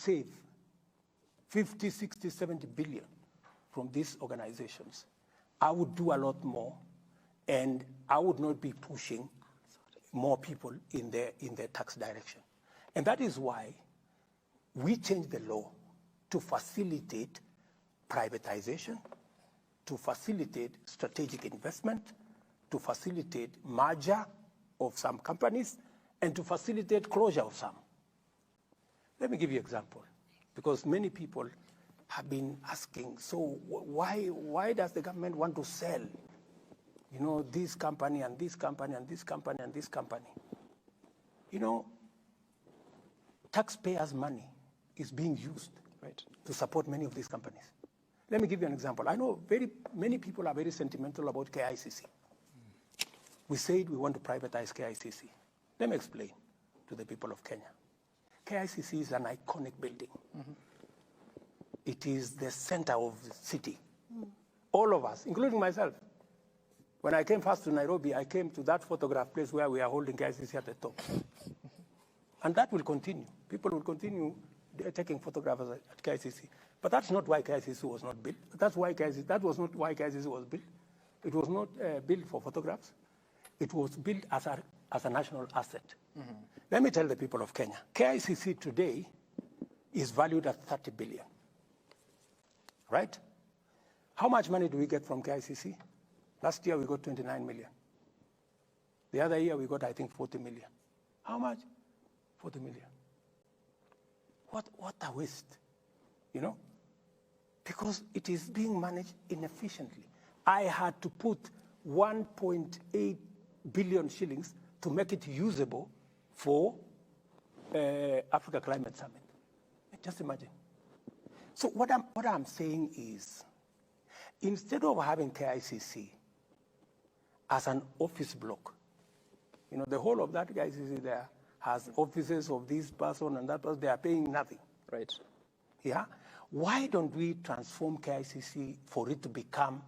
save 50, 60, 70 billion from these organizations, I would do a lot more, and I would not be pushing more people in their tax direction. And that is why we changed the law to facilitate privatization, to facilitate strategic investment, to facilitate merger of some companies, and to facilitate closure of some. Let me give you an example, because many people have been asking, so why does the government want to sell, you know, this company and this company and this company and this company? You know, taxpayers' money is being used, right, to support many of these companies. Let me give you an example. I know many people are very sentimental about Kicc. We said we want to privatize Kicc. Let me explain to the people of Kenya. Kicc is an iconic building. Mm-hmm. It is the center of the city. All of us, including myself. When I came first to Nairobi, I came to that photograph place where we are holding Kicc at the top. And that will continue. People will continue taking photographs at Kicc. But that's not why Kicc was not built. That was not why Kicc was built. It was not built for photographs. It was built as a national asset. Mm-hmm. Let me tell the people of Kenya, Kicc today is valued at 30 billion. Right? How much money do we get from Kicc? Last year we got 29 million. The other year we got, I think, 40 million. How much? 40 million. What a waste, you know? Because it is being managed inefficiently. I had to put 1.8 billion shillings to make it usable for Africa Climate Summit. Just imagine. So what I'm saying is, instead of having Kicc as an office block, you know, the whole of that Kicc there has offices of this person and that person, they are paying nothing. Right. Yeah? Why don't we transform Kicc for it to become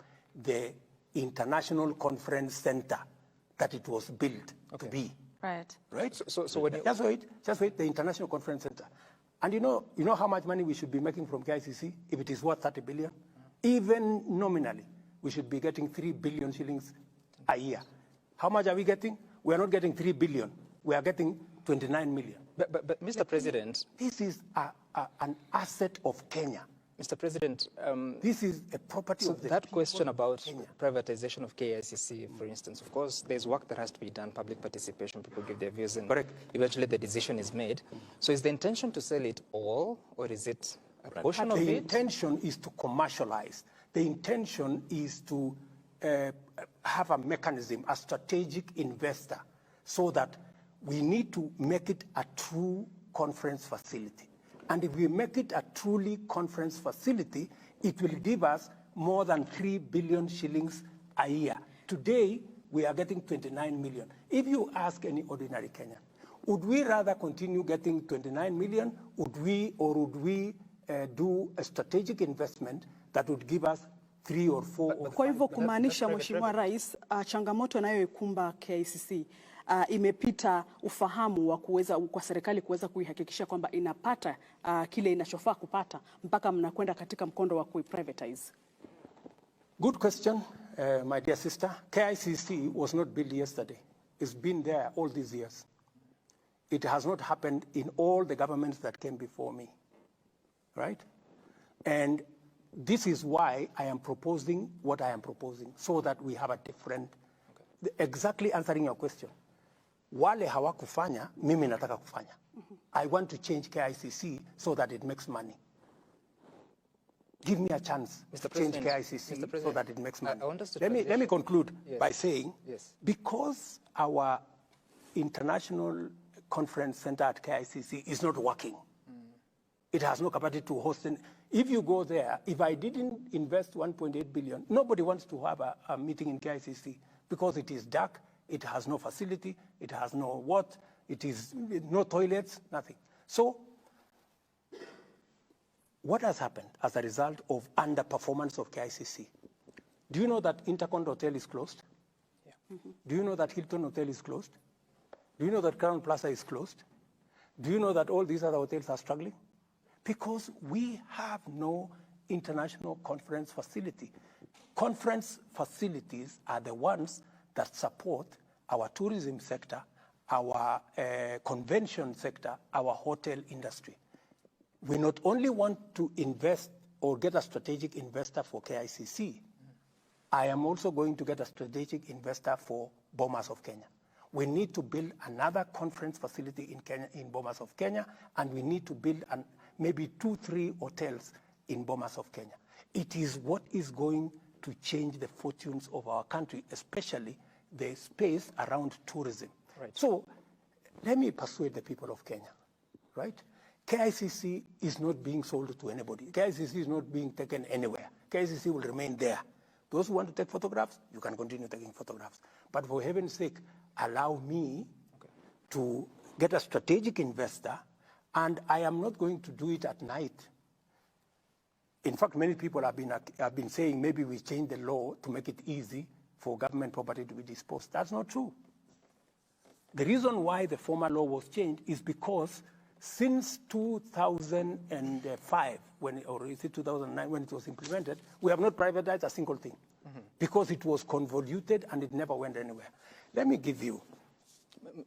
the international conference center that it was built to be? Right. Right? So when just wait, the international conference center. And you know how much money we should be making from Kicc if it is worth 30 billion? Even nominally, we should be getting 3 billion shillings a year. How much are we getting? We are not getting 3 billion. We are getting 29 million. But Mr. President, this is an asset of Kenya. Mr. President, this is a property of the that question about Kenya. privatization of Kicc, for instance, of course, there's work that has to be done, public participation, people give their views, and correct, eventually the decision is made. So is the intention to sell it all, or is it a portion of it? The intention is to commercialize. The intention is to have a mechanism, a strategic investor, so that we need to make it a true conference facility. And if we make it a truly conference facility, it will give us more than 3 billion shillings a year. Today, we are getting 29 million. If you ask any ordinary Kenyan, would we rather continue getting 29 million, would we do a strategic investment that would give us 3 or 4 or 5? Kwa hivyo kumaanisha Mheshimiwa Rais, changamoto inayoikumba Kicc imepita ufahamu wa kuweza kwa serikali kuweza kuihakikisha kwamba inapata kile inachofaa kupata mpaka mnakwenda katika mkondo wa kuiprivatize. Good question, my dear sister. Kicc was not built yesterday. It's been there all these years. It has not happened in all the governments that came before me, right? And this is why I am proposing what I am proposing, so that we have a different, exactly answering your question. Wale hawakufanya, mimi nataka kufanya. I want to change Kicc so that it makes money. Give me a chance to change Kicc so that it makes money. Let me conclude by saying, because our international conference center at Kicc is not working, it has no capacity to host. If you go there, if I didn't invest 1.8 billion, nobody wants to have a meeting in Kicc because it is dark, it has no facility, it has no what, it is no toilets, nothing. So what has happened as a result of underperformance of Kicc? Do you know that Intercontinental Hotel is closed? Yeah. Mm-hmm. Do you know that Hilton Hotel is closed? Do you know that Crown Plaza is closed? Do you know that all these other hotels are struggling? Because we have no international conference facility. Conference facilities are the ones that support our tourism sector, our convention sector, our hotel industry. We not only want to invest or get a strategic investor for KICC, I am also going to get a strategic investor for Bomas of Kenya. We need to build another conference facility in Kenya, in Bomas of Kenya, and we need to build maybe 2-3 hotels in Bomas of Kenya. It is what is going to change the fortunes of our country, especially the space around tourism. Right. So let me persuade the people of Kenya, right? KICC is not being sold to anybody. KICC is not being taken anywhere. KICC will remain there. Those who want to take photographs, you can continue taking photographs. But for heaven's sake, allow me to get a strategic investor, and I am not going to do it at night. In fact, many people have been saying maybe we change the law to make it easy for government property to be disposed. That's not true. The reason why the former law was changed is because since 2005, or is it 2009 when it was implemented, we have not privatized a single thing because it was convoluted and it never went anywhere. Let me give you,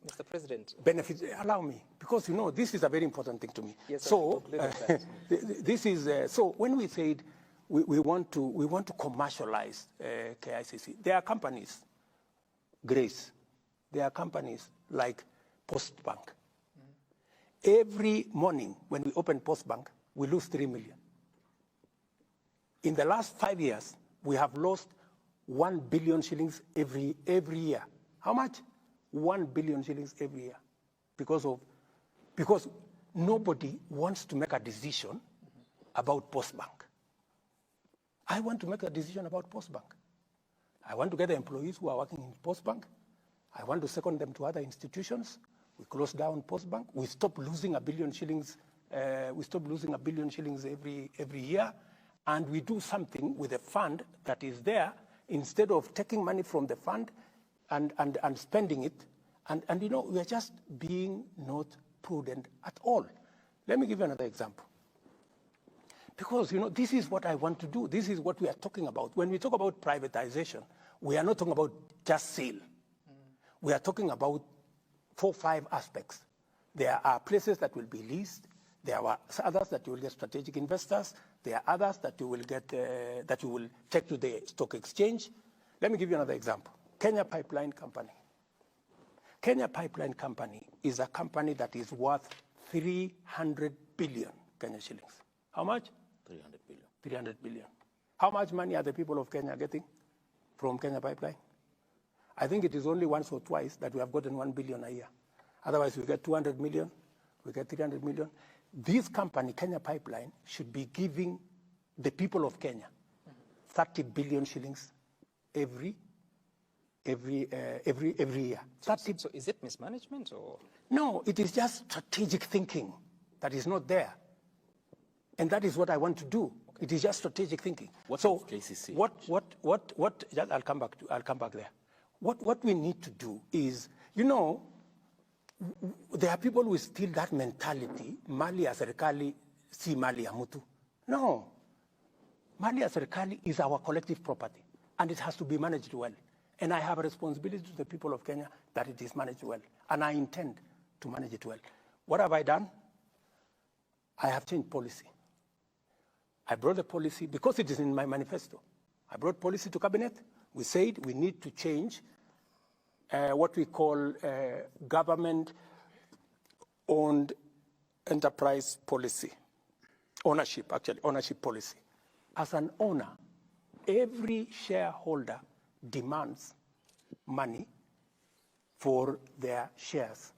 Mr. President, benefits. Allow me, because you know this is a very important thing to me. Yes, so this is so when we said we want to commercialize KICC, there are companies, Grace, there are companies like Postbank. Every morning when we open Postbank, we lose 3 million. In the last 5 years, we have lost 1 billion shillings every year. How much? 1 billion shillings every year. Because nobody wants to make a decision about Postbank. I want to make a decision about Postbank. I want to get the employees who are working in Postbank. I want to second them to other institutions. We close down Postbank. We stop losing 1 billion shillings. We stop losing 1 billion shillings every year, and we do something with the fund that is there instead of taking money from the fund and spending it. And you know, we are just being not prudent at all. Let me give you another example. Because you know, this is what I want to do. This is what we are talking about. When we talk about privatization, we are not talking about just sale. We are talking about 4 or 5 aspects. There are places that will be leased. There are others that you will get strategic investors. There are others that you will get that you will take to the stock exchange. Let me give you another example. Kenya Pipeline Company. Kenya Pipeline Company is a company that is worth 300 billion Kenya shillings. How much? 300 billion. 300 billion. How much money are the people of Kenya getting from Kenya Pipeline? I think it is only once or twice that we have gotten 1 billion a year. Otherwise, we get 200 million, we get 300 million. This company, Kenya Pipeline, should be giving the people of Kenya 30 billion shillings every year. so is it mismanagement or? No, it is just strategic thinking that is not there. And that is what I want to do. It is just strategic thinking. What so of KCC? I'll come back there. What we need to do is, you know, there are people who still that mentality, mali ya serikali si mali ya mtu. No. Mali ya serikali is our collective property, and it has to be managed well. And I have a responsibility to the people of Kenya that it is managed well, and I intend to manage it well. What have I done? I have changed policy. I brought the policy, because it is in my manifesto. I brought policy to cabinet. We said we need to change what we call government-owned enterprise policy. Ownership policy. As an owner, every shareholder demands money for their shares.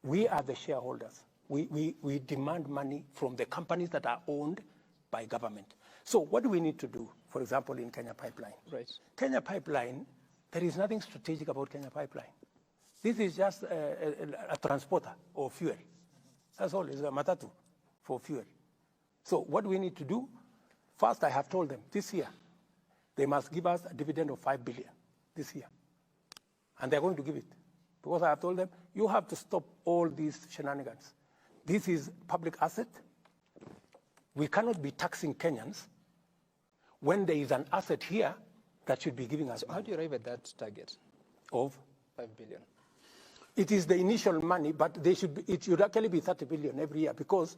We are the shareholders. We demand money from the companies that are owned by government. So what do we need to do, for example, in Kenya Pipeline? Right. Kenya Pipeline, there is nothing strategic about Kenya Pipeline. This is just a transporter or fuel. That's all. It's a matatu for fuel. So what do we need to do? First, I have told them this year, they must give us a dividend of 5 billion this year. And they're going to give it. Because I have told them, you have to stop all these shenanigans. This is public asset. We cannot be taxing Kenyans when there is an asset here that should be giving us So how do you arrive at that target of 5 billion? It is the initial money, but it should actually be 30 billion every year, because